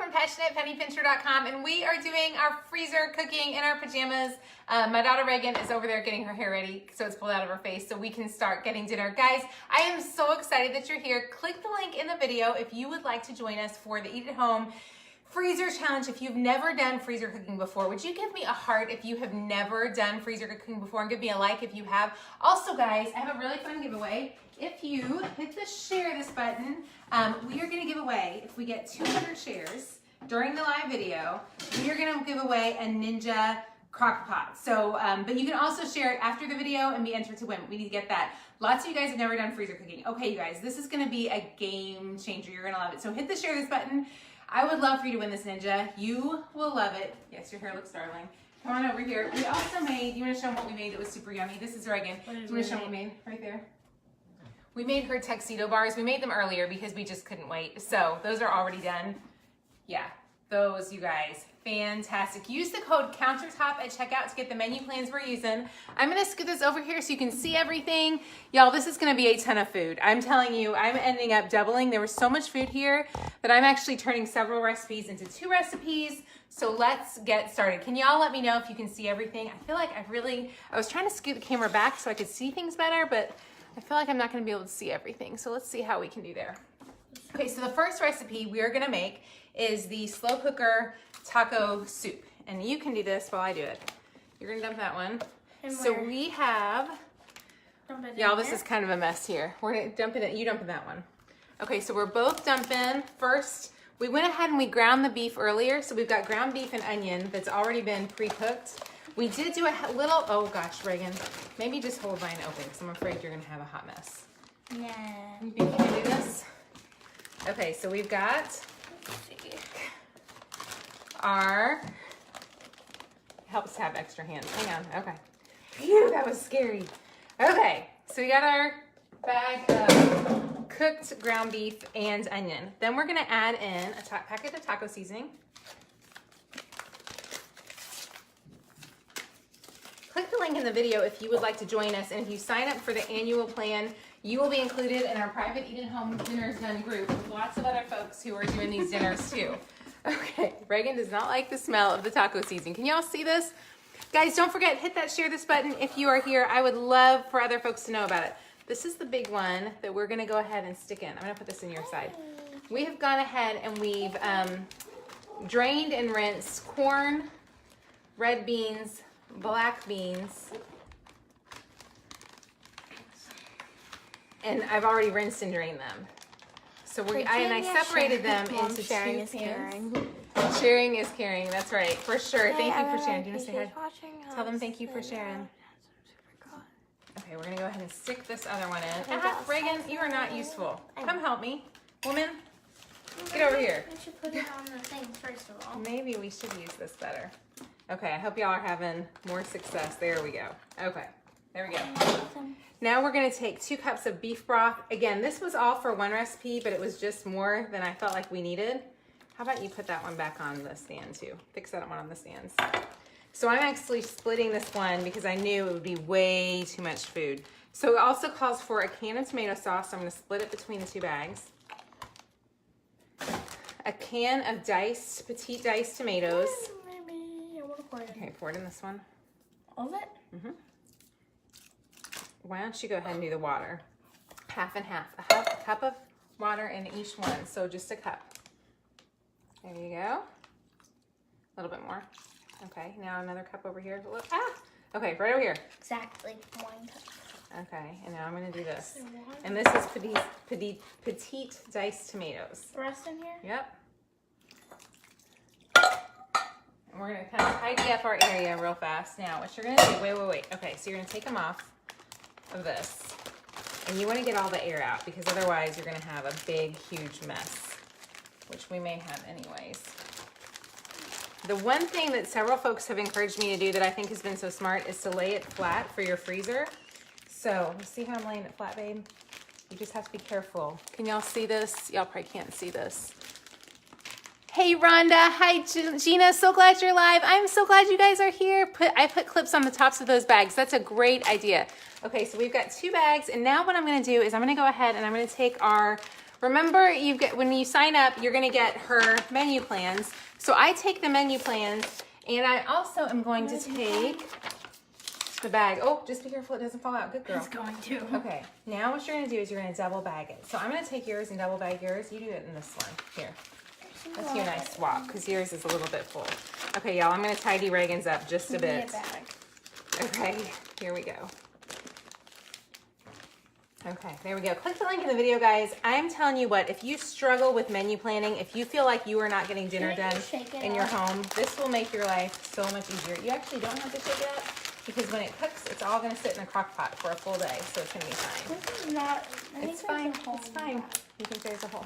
from PassionatePennyPincher.com, and we are doing our freezer cooking in our pajamas. My daughter Reagan is over there getting her hair ready, so it's pulled out of her face, so we can start getting dinner. Guys, I am so excited that you're here. Click the link in the video if you would like to join us for the Eat at Home freezer challenge. If you've never done freezer cooking before, would you give me a heart if you have never done freezer cooking before, and give me a like if you have. Also, guys, I have a really fun giveaway. If you hit the share this button, we are going to give away, if we get 200 shares during the live video, we are going to give away a Ninja crock pot. So, but you can also share it after the video and be entered to win. We need to get that. Lots of you guys have never done freezer cooking. Okay, you guys, this is going to be a game changer. You're going to love it. So hit the share this button. I would love for you to win this Ninja. You will love it. Yes, your hair looks darling. Come on over here. We also made, you want to show them what we made that was super yummy? This is Reagan. Do you want to show them what we made? Right there. We made her tuxedo bars. We made them earlier because we just couldn't wait. So those are already done. Yeah, those, you guys, fantastic. Use the code COUNTERTOP at checkout to get the menu plans we're using. I'm gonna scoot this over here so you can see everything. Y'all, this is gonna be a ton of food. I'm telling you, I'm ending up doubling. There was so much food here that I'm actually turning several recipes into 2 recipes. So let's get started. Can y'all let me know if you can see everything? I feel like I was trying to scoot the camera back so I could see things better, but I feel like I'm not gonna be able to see everything. So let's see how we can do there. Okay, so the first recipe we are gonna make is the slow cooker taco soup. And you can do this while I do it. You're gonna dump that one. And so where? we have, y'all, this is kind of a mess here. We're gonna dump it in, you dump in that one. Okay, so we're both dumping. First, we went ahead and we ground the beef earlier. So we've got ground beef and onion that's already been pre-cooked. We did do a little, oh gosh, Reagan, maybe just hold mine open because I'm afraid you're gonna have a hot mess. Yeah. You think you can do this? Okay, so we've got our, helps to have extra hands. Hang on, okay. Phew, that was scary. Okay, so we got our bag of cooked ground beef and onion. Then we're gonna add in a packet of taco seasoning. Click the link in the video if you would like to join us, and if you sign up for the annual plan, you will be included in our private Eat at Home Dinners Done group with lots of other folks who are doing these dinners too. Okay, Reagan does not like the smell of the taco seasoning. Can y'all see this? Guys, don't forget, hit that share this button if you are here. I would love for other folks to know about it. This is the big one that we're gonna go ahead and stick in. I'm gonna put this in your side. We have gone ahead and we've drained and rinsed corn, red beans, black beans, and I've already rinsed and drained them. So I separated them into 2 pans. Sharing is caring. That's right, for sure. Thank you for sharing. Do you want to say hi? Tell them thank you for sharing. Okay, we're gonna go ahead and stick this other one in. Reagan, you are not useful. Come help me, woman. Get over here. We should put it on the thing first of all. Maybe we should use this better. Okay, I hope y'all are having more success. There we go. Okay, there we go. Now we're gonna take 2 cups of beef broth. Again, this was all for one recipe, but it was just more than I felt like we needed. How about you put that one back on the stand too? Fix that one on the stands. So I'm actually splitting this one because I knew it would be way too much food. So it also calls for a can of tomato sauce. So I'm gonna split it between the 2 bags. A can of petite diced tomatoes. Okay, pour it in this one. All of it? Mm-hmm. Why don't you go ahead and do the water? Half and half. A cup of water in each one, so just a cup. There you go. A little bit more. Okay, now another cup over here. Okay, right over here. Exactly 1 cup. Okay, and now I'm gonna do this. And this is petite diced tomatoes. The rest in here? Yep. And we're gonna kind of tidy up our area real fast. Now, what you're gonna do, wait. Okay, so you're gonna take them off of this. And you wanna get all the air out because otherwise you're gonna have a big, huge mess, which we may have anyways. The one thing that several folks have encouraged me to do that I think has been so smart is to lay it flat for your freezer. So, you see how I'm laying it flat, babe? You just have to be careful. Can y'all see this? Y'all probably can't see this. Hey Rhonda, hi Gina, so glad you're live. I'm so glad you guys are here. I put clips on the tops of those bags. That's a great idea. Okay, so we've got 2 bags, and now what I'm gonna do is I'm gonna go ahead and I'm gonna take our Remember, when you sign up, you're gonna get her menu plans. So I take the menu plans, and I also am going to take the bag. Oh, just be careful it doesn't fall out. Good girl. It's going to. Okay, now what you're gonna do is you're gonna double bag it. So I'm gonna take yours and double bag yours. You do it in this one. Here. Let's do a nice swap, because yours is a little bit full. Okay, y'all, I'm gonna tidy Reagan's up just a bit. Okay, here we go. Okay, there we go. Click the link in the video, guys. I'm telling you what, if you struggle with menu planning, if you feel like you are not getting dinner done in your home, this will make your life so much easier. You actually don't have to shake it up, because when it cooks, it's all gonna sit in a crock pot for a full day, so it's gonna be fine. This is not, It's fine, it's fine. You think there's a hole?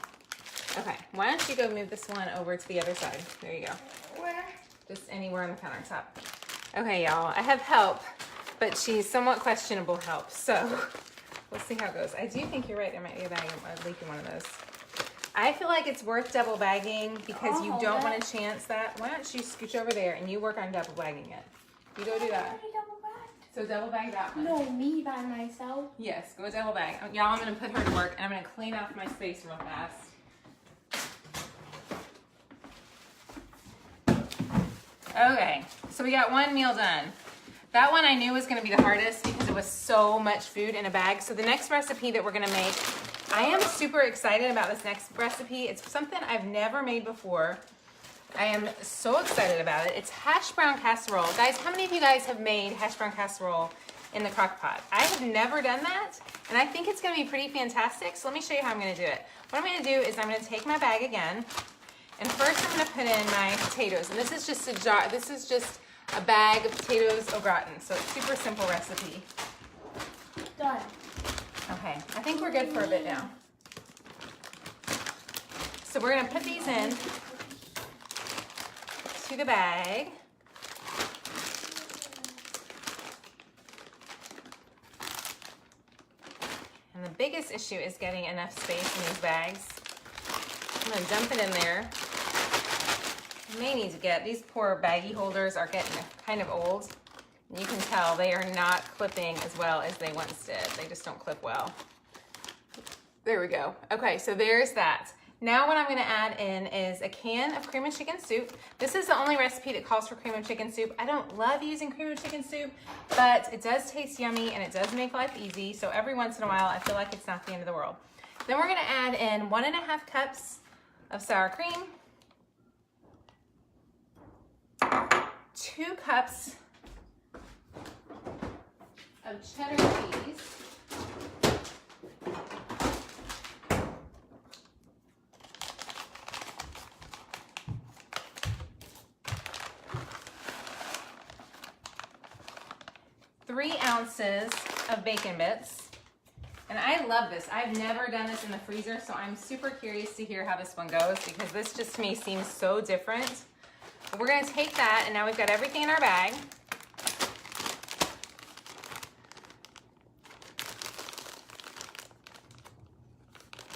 Okay, why don't you go move this one over to the other side? There you go. Where? Just anywhere on the countertop. Okay, y'all, I have help, but she's somewhat questionable help, so we'll see how it goes. I do think you're right. There might be a bag, a leak in one of those. I feel like it's worth double bagging because you don't want to chance that. Why don't you scooch over there and you work on double bagging it? You go do that. So double bag that one. No, me by myself. Yes, go double bag. Y'all, I'm going to put her to work and I'm going to clean off my space real fast. Okay, so we got one meal done. That one I knew was gonna be the hardest because it was so much food in a bag. So the next recipe that we're gonna make, I am super excited about this next recipe. It's something I've never made before. I am so excited about it. It's hash brown casserole. Guys, how many of you guys have made hash brown casserole in the crock pot? I have never done that, and I think it's gonna be pretty fantastic. So let me show you how I'm gonna do it. What I'm gonna do is I'm gonna take my bag again, and first I'm gonna put in my potatoes. And this is just a jar, this is just a bag of potatoes au gratin. So it's a super simple recipe. Done. Okay, I think we're good for a bit now. So we're gonna put these in to the bag. And the biggest issue is getting enough space in these bags. I'm gonna dump it in there. You may need to get, these poor baggie holders are getting kind of old. And you can tell they are not clipping as well as they once did. They just don't clip well. There we go. Okay, so there's that. Now what I'm gonna add in is a can of cream of chicken soup. This is the only recipe that calls for cream of chicken soup. I don't love using cream of chicken soup, but it does taste yummy and it does make life easy. So every once in a while, I feel like it's not the end of the world. Then we're gonna add in 1.5 cups of sour cream, 2 cups of cheddar cheese, 3 ounces of bacon bits. And I love this. I've never done this in the freezer, so I'm super curious to hear how this one goes because this just to me seems so different. But we're gonna take that, and now we've got everything in our bag.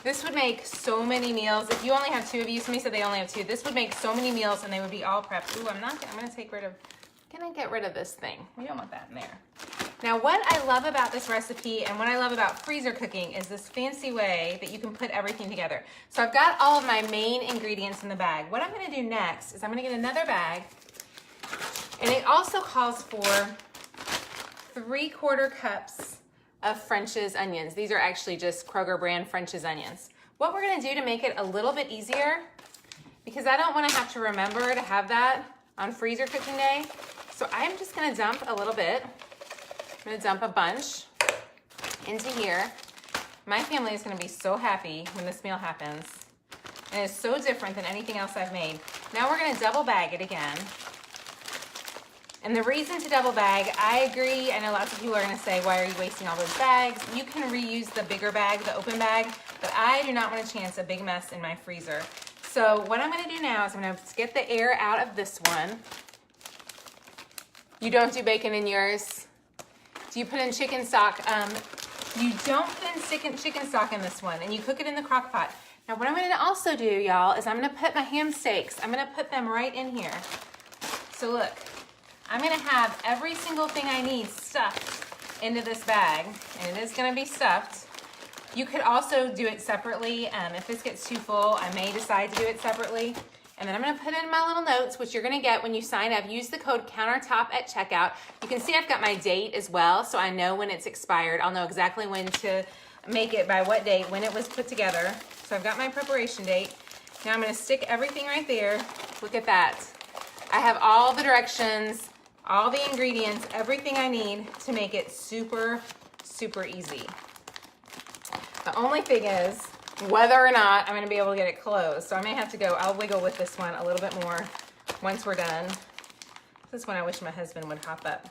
This would make so many meals. If you only have 2 of you, somebody said they only have 2. This would make so many meals and they would be all prepped. Ooh, I'm gonna get rid of this thing. We don't want that in there. Now what I love about this recipe and what I love about freezer cooking is this fancy way that you can put everything together. So I've got all of my main ingredients in the bag. What I'm gonna do next is I'm gonna get another bag, and it also calls for 3/4 cups of French's onions. These are actually just Kroger brand French's onions. What we're gonna do to make it a little bit easier, because I don't wanna have to remember to have that on freezer cooking day, so I'm just gonna dump a little bit. I'm gonna dump a bunch into here. My family is gonna be so happy when this meal happens. And it's so different than anything else I've made. Now we're gonna double bag it again. And the reason to double bag, I agree, I know lots of people are gonna say, why are you wasting all those bags? You can reuse the bigger bag, the open bag, but I do not want to chance a big mess in my freezer. So what I'm gonna do now is I'm gonna get the air out of this one. You don't do bacon in yours? Do you put in chicken stock? You don't put in chicken stock in this one, and you cook it in the crock pot. Now what I'm gonna also do, y'all, is I'm gonna put my ham steaks, I'm gonna put them right in here. So look, I'm gonna have every single thing I need stuffed into this bag, and it is gonna be stuffed. You could also do it separately. If this gets too full, I may decide to do it separately. And then I'm gonna put in my little notes, which you're gonna get when you sign up. Use the code countertop at checkout. You can see I've got my date as well, so I know when it's expired. I'll know exactly when to make it, by what date, when it was put together. So I've got my preparation date. Now I'm gonna stick everything right there. Look at that. I have all the directions, all the ingredients, everything I need to make it super, super easy. The only thing is whether or not I'm gonna be able to get it closed. So I may have to go, I'll wiggle with this one a little bit more once we're done. This one I wish my husband would hop up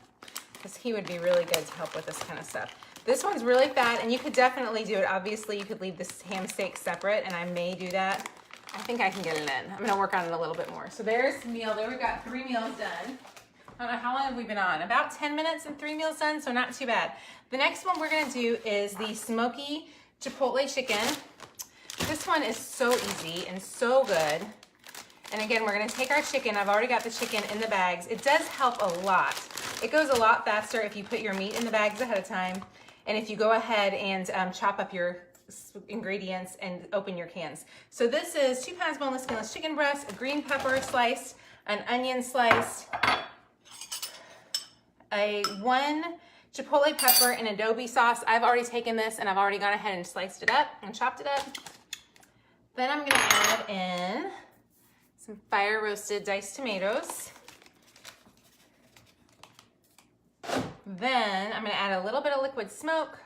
because he would be really good to help with this kind of stuff. This one's really fat and you could definitely do it. Obviously you could leave this ham steak separate and I may do that. I think I can get it in. I'm gonna work on it a little bit more. So there's the meal. There we've got 3 meals done. I don't know, how long have we been on? About 10 minutes and 3 meals done, so not too bad. The next one we're gonna do is the smoky chipotle chicken. This one is so easy and so good. And again, we're gonna take our chicken. I've already got the chicken in the bags. It does help a lot. It goes a lot faster if you put your meat in the bags ahead of time. And if you go ahead and chop up your ingredients and open your cans. So this is 2 pounds boneless skinless chicken breast, a green pepper sliced, an onion sliced, a 1 chipotle pepper and adobe sauce. I've already taken this and I've already gone ahead and sliced it up and chopped it up. Then I'm gonna add in some fire roasted diced tomatoes. Then I'm gonna add a little bit of liquid smoke.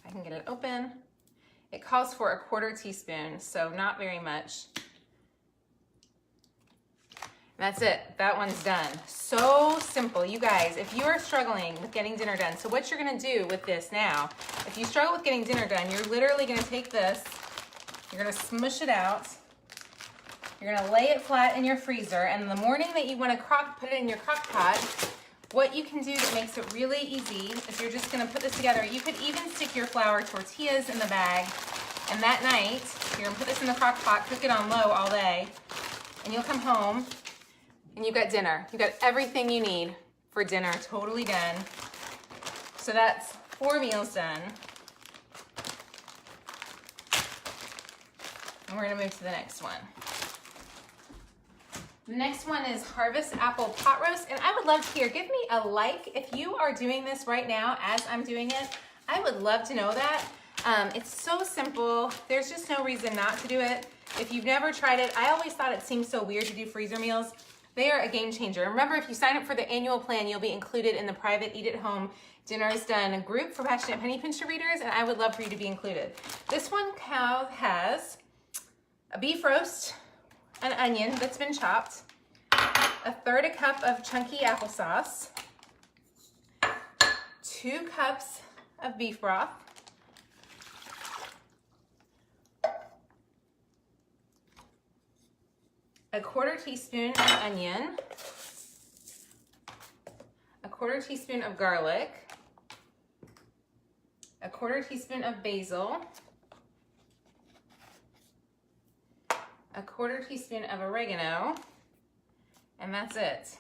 I can get it open. It calls for a 1/4 teaspoon, so not very much. That's it, that one's done. So simple, you guys, if you are struggling with getting dinner done, so what you're gonna do with this now, if you struggle with getting dinner done, you're literally gonna take this, you're gonna smush it out, you're gonna lay it flat in your freezer, and in the morning that you wanna put it in your crock pot, what you can do that makes it really easy is you're just gonna put this together. You could even stick your flour tortillas in the bag, and that night, you're gonna put this in the crock pot, cook it on low all day, and you'll come home, and you've got dinner. You've got everything you need for dinner, totally done. So that's 4 meals done. And we're gonna move to the next one. The next one is Harvest Apple Pot Roast. And I would love to hear, give me a like if you are doing this right now as I'm doing it. I would love to know that. It's so simple. There's just no reason not to do it. If you've never tried it, I always thought it seemed so weird to do freezer meals. They are a game changer. Remember, if you sign up for the annual plan, you'll be included in the private Eat at Home Dinners Done group for passionate penny pincher readers, and I would love for you to be included. This one has a beef roast, an onion that's been chopped, 1/3 cup of chunky applesauce, 2 cups of beef broth, a 1/4 teaspoon of onion, a 1/4 teaspoon of garlic, a 1/4 teaspoon of basil, a 1/4 teaspoon of oregano, and that's it.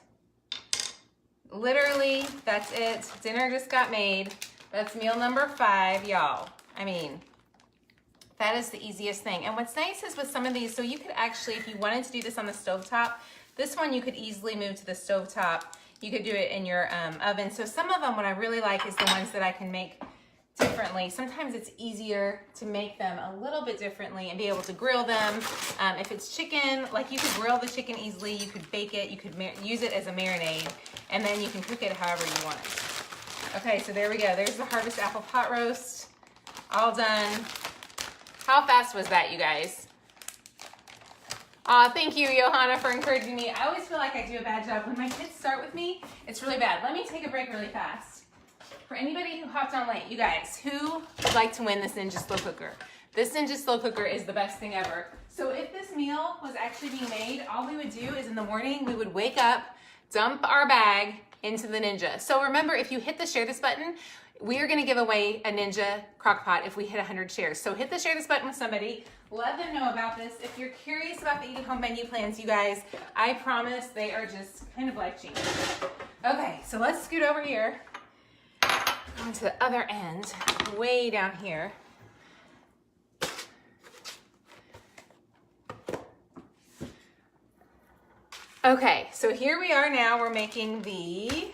Literally, that's it. Dinner just got made. That's meal number 5, y'all. I mean, that is the easiest thing. And what's nice is with some of these, so you could actually, if you wanted to do this on the stovetop, this one you could easily move to the stovetop. You could do it in your oven. So some of them, what I really like is the ones that I can make differently. Sometimes it's easier to make them a little bit differently and be able to grill them. If it's chicken, like you could grill the chicken easily, you could bake it, you could use it as a marinade, and then you can cook it however you want it. Okay, so there we go. There's the Harvest Apple Pot Roast, all done. How fast was that, you guys? Thank you, Johanna, for encouraging me. I always feel like I do a bad job. When my kids start with me, it's really bad. Let me take a break really fast. For anybody who hopped on late, you guys, who would like to win this Ninja Slow Cooker? This Ninja Slow Cooker is the best thing ever. So if this meal was actually being made, all we would do is in the morning, we would wake up, dump our bag into the Ninja. So remember, if you hit the share this button, we are gonna give away a Ninja Crock-Pot if we hit 100 shares. So hit the share this button with somebody, let them know about this. If you're curious about the Eat at Home menu plans, you guys, I promise they are just kind of life-changing. Okay, so let's scoot over here. going to the other end, way down here. Okay, so here we are now. We're making the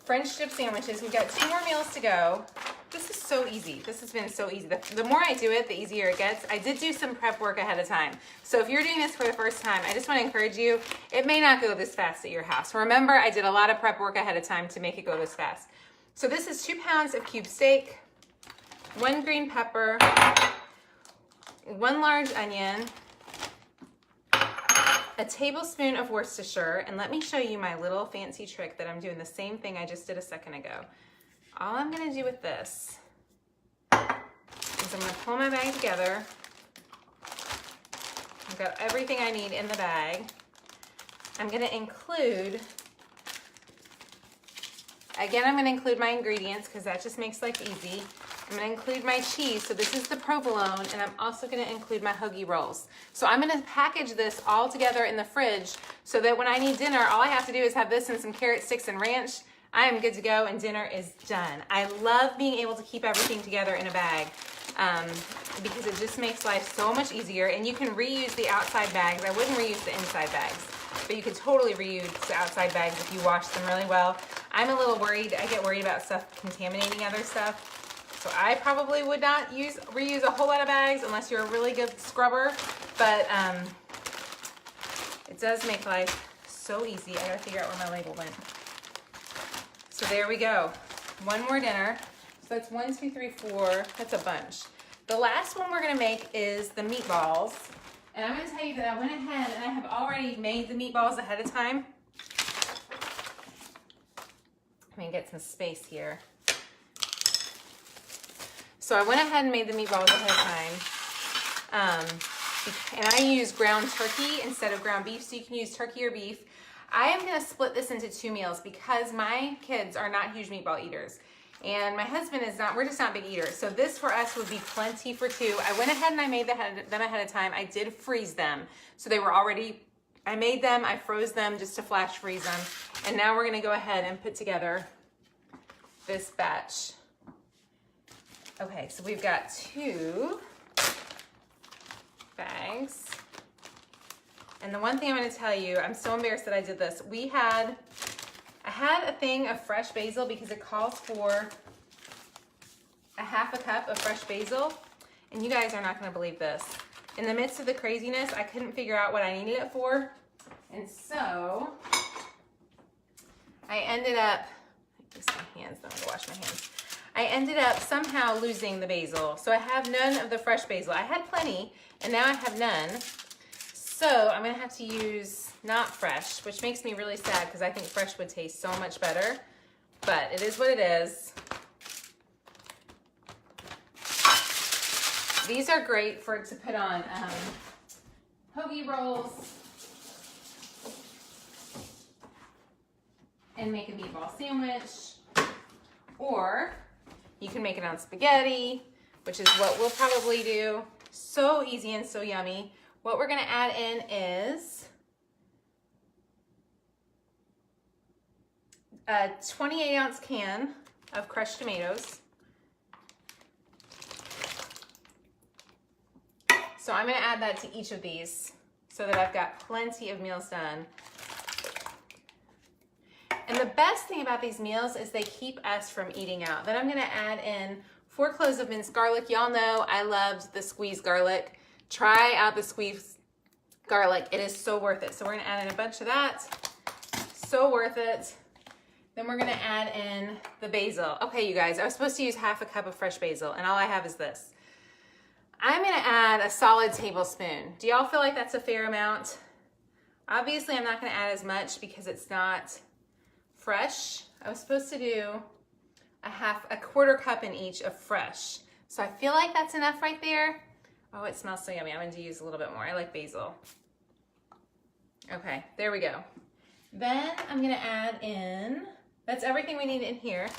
French dip sandwiches. We've got 2 more meals to go. This is so easy. This has been so easy. The more I do it, the easier it gets. I did do some prep work ahead of time. So if you're doing this for the first time, I just want to encourage you, it may not go this fast at your house. Remember, I did a lot of prep work ahead of time to make it go this fast. So this is 2 pounds of cube steak, 1 green pepper, 1 large onion, a tablespoon of Worcestershire, and let me show you my little fancy trick that I'm doing the same thing I just did a second ago. All I'm gonna do with this is I'm gonna pull my bag together. I've got everything I need in the bag. I'm gonna include, again, I'm gonna include my ingredients because that just makes life easy. I'm gonna include my cheese, so this is the provolone, and I'm also gonna include my hoagie rolls. So I'm gonna package this all together in the fridge so that when I need dinner, all I have to do is have this and some carrot sticks and ranch. I am good to go and dinner is done. I love being able to keep everything together in a bag because it just makes life so much easier, and you can reuse the outside bags. I wouldn't reuse the inside bags, but you could totally reuse the outside bags if you wash them really well. I'm a little worried. I get worried about stuff contaminating other stuff. So I probably would not reuse a whole lot of bags unless you're a really good scrubber, but it does make life so easy. I gotta figure out where my label went. So there we go. 1 more dinner. So that's 1, 2, 3, 4. That's a bunch. The last one we're gonna make is the meatballs. And I'm gonna tell you that I went ahead and I have already made the meatballs ahead of time. Let me get some space here. So I went ahead and made the meatballs ahead of time. And I use ground turkey instead of ground beef, so you can use turkey or beef. I am gonna split this into 2 meals because my kids are not huge meatball eaters. And my husband is not, we're just not big eaters. So this for us would be plenty for 2. I went ahead and I made them ahead of time. I did freeze them. So they were already, I made them, I froze them just to flash freeze them. And now we're gonna go ahead and put together this batch. Okay, so we've got 2 bags. And the one thing I'm gonna tell you, I'm so embarrassed that I did this. I had a thing of fresh basil because it calls for a 1/2 cup of fresh basil. And you guys are not gonna believe this. In the midst of the craziness, I couldn't figure out what I needed it for. And so I ended up, use my hands, then I'm gonna wash my hands. I ended up somehow losing the basil. So I have none of the fresh basil. I had plenty, and now I have none. So I'm gonna have to use not fresh, which makes me really sad because I think fresh would taste so much better, but it is what it is. These are great to put on hoagie rolls and make a meatball sandwich, or you can make it on spaghetti, which is what we'll probably do. So easy and so yummy. What we're gonna add in is a 28-ounce can of crushed tomatoes. So I'm gonna add that to each of these so that I've got plenty of meals done. And the best thing about these meals is they keep us from eating out. Then I'm gonna add in 4 cloves of minced garlic. Y'all know I loved the squeezed garlic. Try out the squeezed garlic. It is so worth it. So we're gonna add in a bunch of that. So worth it. Then we're gonna add in the basil. Okay, you guys, I was supposed to use 1/2 cup of fresh basil, and all I have is this. I'm gonna add a solid tablespoon. Do y'all feel like that's a fair amount? Obviously, I'm not gonna add as much because it's not fresh. I was supposed to do a 1/4 cup in each of fresh. So I feel like that's enough right there. Oh, it smells so yummy. I'm going to use a little bit more. I like basil. Okay, there we go. Then I'm going to add in, that's everything we need in here.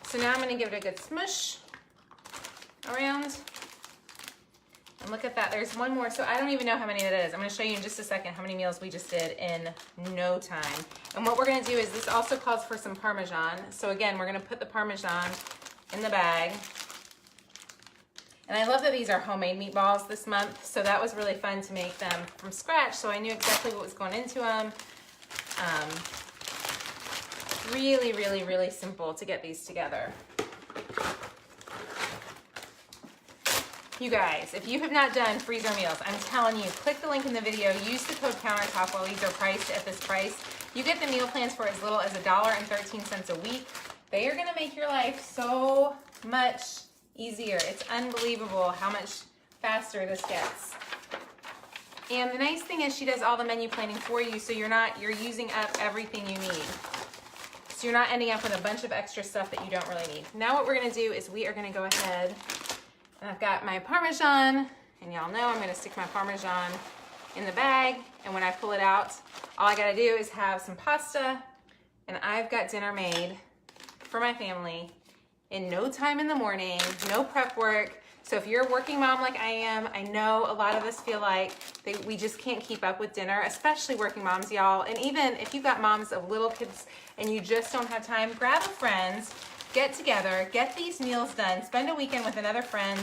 So now I'm going to give it a good smush around. And look at that, there's one more. So I don't even know how many that is. I'm gonna show you in just a second how many meals we just did in no time. And what we're gonna do is, this also calls for some Parmesan. So again, we're gonna put the Parmesan in the bag. And I love that these are homemade meatballs this month. So that was really fun to make them from scratch. So I knew exactly what was going into them. Really, really, really simple to get these together. You guys, if you have not done freezer meals, I'm telling you, click the link in the video, use the code countertop while these are priced at this price. You get the meal plans for as little as $1.13 a week. They are gonna make your life so much easier. It's unbelievable how much faster this gets. And the nice thing is she does all the menu planning for you, so you're using up everything you need. So you're not ending up with a bunch of extra stuff that you don't really need. Now what we're gonna do is we are gonna go ahead, and I've got my Parmesan, and y'all know I'm gonna stick my Parmesan in the bag, and when I pull it out, all I gotta do is have some pasta, and I've got dinner made for my family in no time in the morning, no prep work. So if you're a working mom like I am, I know a lot of us feel like we just can't keep up with dinner, especially working moms, y'all. And even if you've got moms of little kids and you just don't have time, grab a friend, get together, get these meals done, spend a weekend with another friend,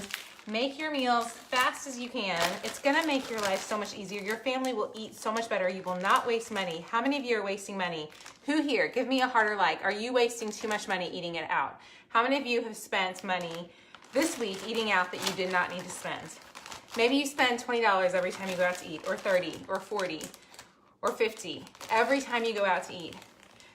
make your meals fast as you can. It's gonna make your life so much easier. Your family will eat so much better. You will not waste money. How many of you are wasting money? Who here? Give me a harder like. Are you wasting too much money eating it out? How many of you have spent money this week eating out that you did not need to spend? Maybe you spend $20 every time you go out to eat, or 30, or 40, or 50, every time you go out to eat.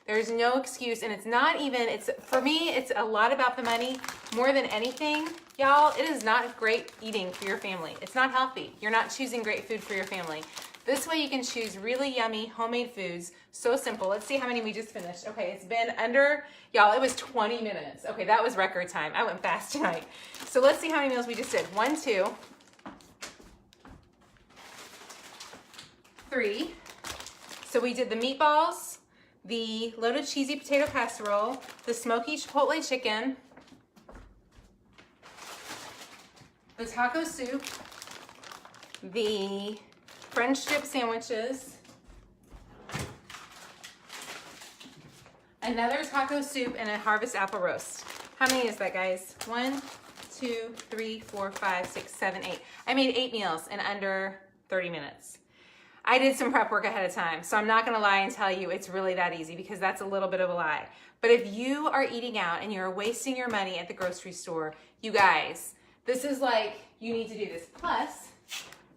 There's no excuse, and it's not even, for me, it's a lot about the money more than anything. Y'all, it is not great eating for your family. It's not healthy. You're not choosing great food for your family. This way you can choose really yummy homemade foods. So simple. Let's see how many we just finished. Okay, it's been under, y'all, it was 20 minutes. Okay, that was record time. I went fast tonight. So let's see how many meals we just did. 1, 2, 3. So we did the meatballs, the loaded cheesy potato casserole, the smoky chipotle chicken, the taco soup, the French dip sandwiches, another taco soup, and a harvest apple roast. How many is that, guys? 1, 2, 3, 4, 5, 6, 7, 8. I made 8 meals in under 30 minutes. I did some prep work ahead of time, so I'm not gonna lie and tell you it's really that easy, because that's a little bit of a lie. But if you are eating out and you're wasting your money at the grocery store, you guys, this is like, you need to do this. Plus,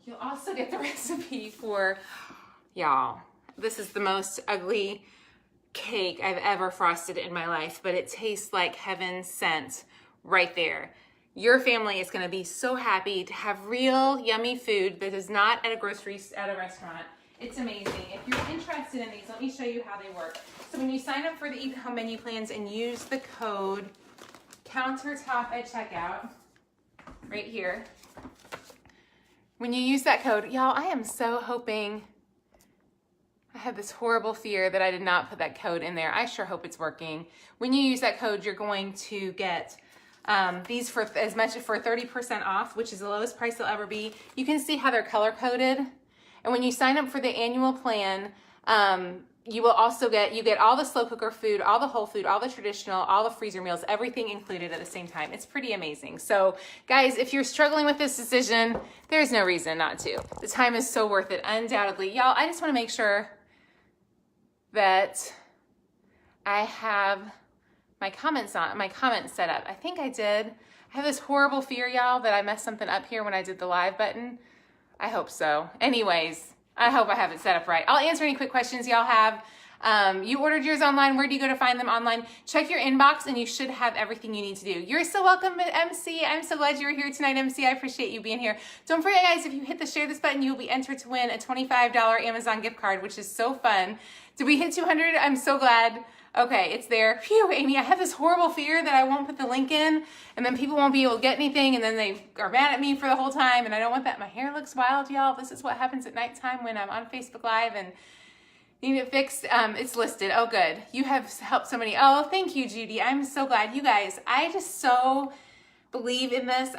you'll also get the recipe for, y'all, this is the most ugly cake I've ever frosted in my life, but it tastes like heaven sent right there. Your family is gonna be so happy to have real yummy food that is not at a restaurant. It's amazing. If you're interested in these, let me show you how they work. So when you sign up for the Eat Home menu plans and use the code countertop at checkout, right here, when you use that code, y'all, I am so hoping, I have this horrible fear that I did not put that code in there. I sure hope it's working. When you use that code, you're going to get these for as much for 30% off, which is the lowest price they'll ever be. You can see how they're color coded. And when you sign up for the annual plan, you will also get all the slow cooker food, all the whole food, all the traditional, all the freezer meals, everything included at the same time. It's pretty amazing. So guys, if you're struggling with this decision, there's no reason not to. The time is so worth it, undoubtedly. Y'all, I just want to make sure that I have my comments set up. I think I did. I have this horrible fear, y'all, that I messed something up here when I did the live button. I hope so. Anyways, I hope I have it set up right. I'll answer any quick questions y'all have. You ordered yours online. Where do you go to find them online? Check your inbox and you should have everything you need to do. You're so welcome, MC. I'm so glad you were here tonight, MC. I appreciate you being here. Don't forget, guys, if you hit the share this button, you'll be entered to win a $25 Amazon gift card, which is so fun. Did we hit 200? I'm so glad. Okay, it's there. Phew, Amy, I have this horrible fear that I won't put the link in and then people won't be able to get anything and then they are mad at me for the whole time and I don't want that. My hair looks wild, y'all. This is what happens at nighttime when I'm on Facebook Live and need it fixed. It's listed. Oh, good. You have helped so many. Oh, thank you, Judy. I'm so glad. You guys, I just so believe in this.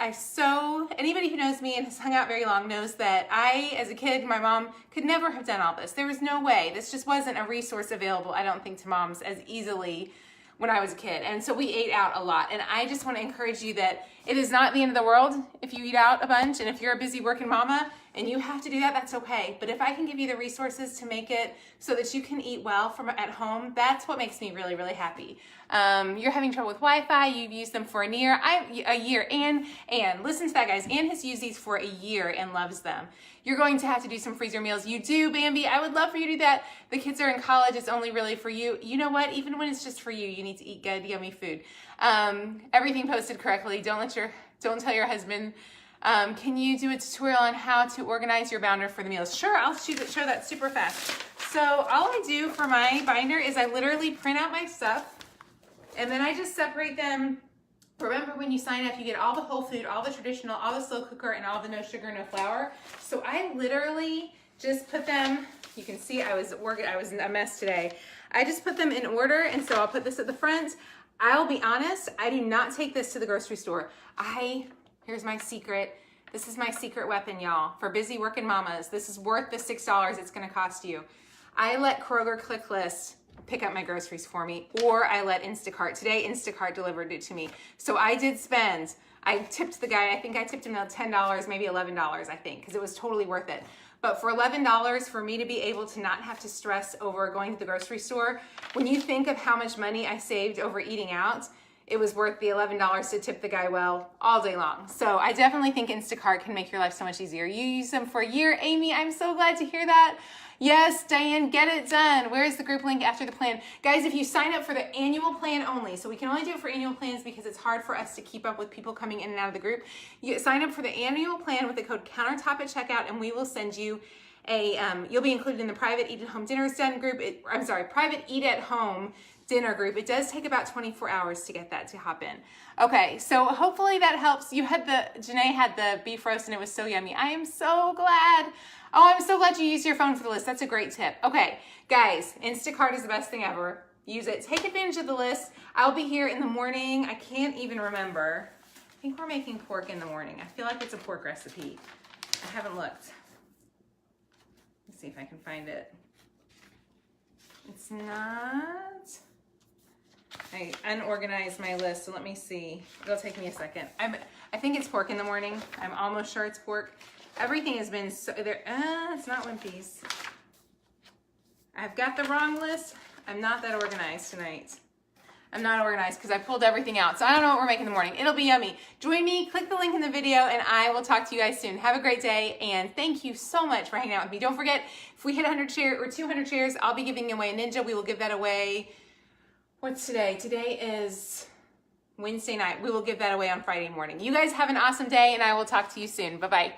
Anybody who knows me and has hung out very long knows that as a kid, my mom could never have done all this. There was no way. This just wasn't a resource available, I don't think, to moms as easily when I was a kid. And so we ate out a lot. And I just want to encourage you that it is not the end of the world if you eat out a bunch. And if you're a busy working mama and you have to do that, that's okay. But if I can give you the resources to make it so that you can eat well from at home, that's what makes me really, really happy. You're having trouble with Wi-Fi, you've used them for a year. And listen to that, guys. Anne has used these for a year and loves them. You're going to have to do some freezer meals. You do, Bambi. I would love for you to do that. The kids are in college. It's only really for you. You know what? Even when it's just for you, you need to eat good, yummy food. Everything posted correctly. Don't tell your husband. Can you do a tutorial on how to organize your binder for the meals? Sure, I'll show that super fast. So all I do for my binder is I literally print out my stuff and then I just separate them. Remember, when you sign up, you get all the whole food, all the traditional, all the slow cooker, and all the no sugar, no flour. So I literally just put them, you can see I was a mess today. I just put them in order, and so I'll put this at the front. I'll be honest, I do not take this to the grocery store. Here's my secret. This is my secret weapon, y'all. For busy working mamas, this is worth the $6 it's gonna cost you. I let Kroger ClickList pick up my groceries for me, or I let Instacart. Today, Instacart delivered it to me. So I tipped the guy, I think I tipped him $10, maybe $11, I think, because it was totally worth it. But for $11, for me to be able to not have to stress over going to the grocery store, when you think of how much money I saved over eating out, it was worth the $11 to tip the guy well all day long. So I definitely think Instacart can make your life so much easier. You use them for a year, Amy. I'm so glad to hear that. Yes, Diane, get it done. Where is the group link after the plan? Guys, if you sign up for the annual plan only, so we can only do it for annual plans because it's hard for us to keep up with people coming in and out of the group. You sign up for the annual plan with the code countertop at checkout, and we will send you you'll be included in the private eat at home dinners done group. Private eat at home dinner group. It does take about 24 hours to get that to hop in. Okay, so hopefully that helps. Janae had the beef roast and it was so yummy. I am so glad. Oh, I'm so glad you used your phone for the list. That's a great tip. Okay, guys, Instacart is the best thing ever. Use it. Take advantage of the list. I'll be here in the morning. I can't even remember. I think we're making pork in the morning. I feel like it's a pork recipe. I haven't looked. Let's see if I can find it. It's not. I unorganized my list, so let me see. It'll take me a second. I think it's pork in the morning. I'm almost sure it's pork. Everything has been so there. It's not Wimpy's. I've got the wrong list. I'm not that organized tonight. I'm not organized because I pulled everything out. So I don't know what we're making in the morning. It'll be yummy. Join me, click the link in the video, and I will talk to you guys soon. Have a great day, and thank you so much for hanging out with me. Don't forget, if we hit 100 shares or 200 shares, I'll be giving away a Ninja. We will give that away. What's today? Today is Wednesday night. We will give that away on Friday morning. You guys have an awesome day, and I will talk to you soon. Bye-bye.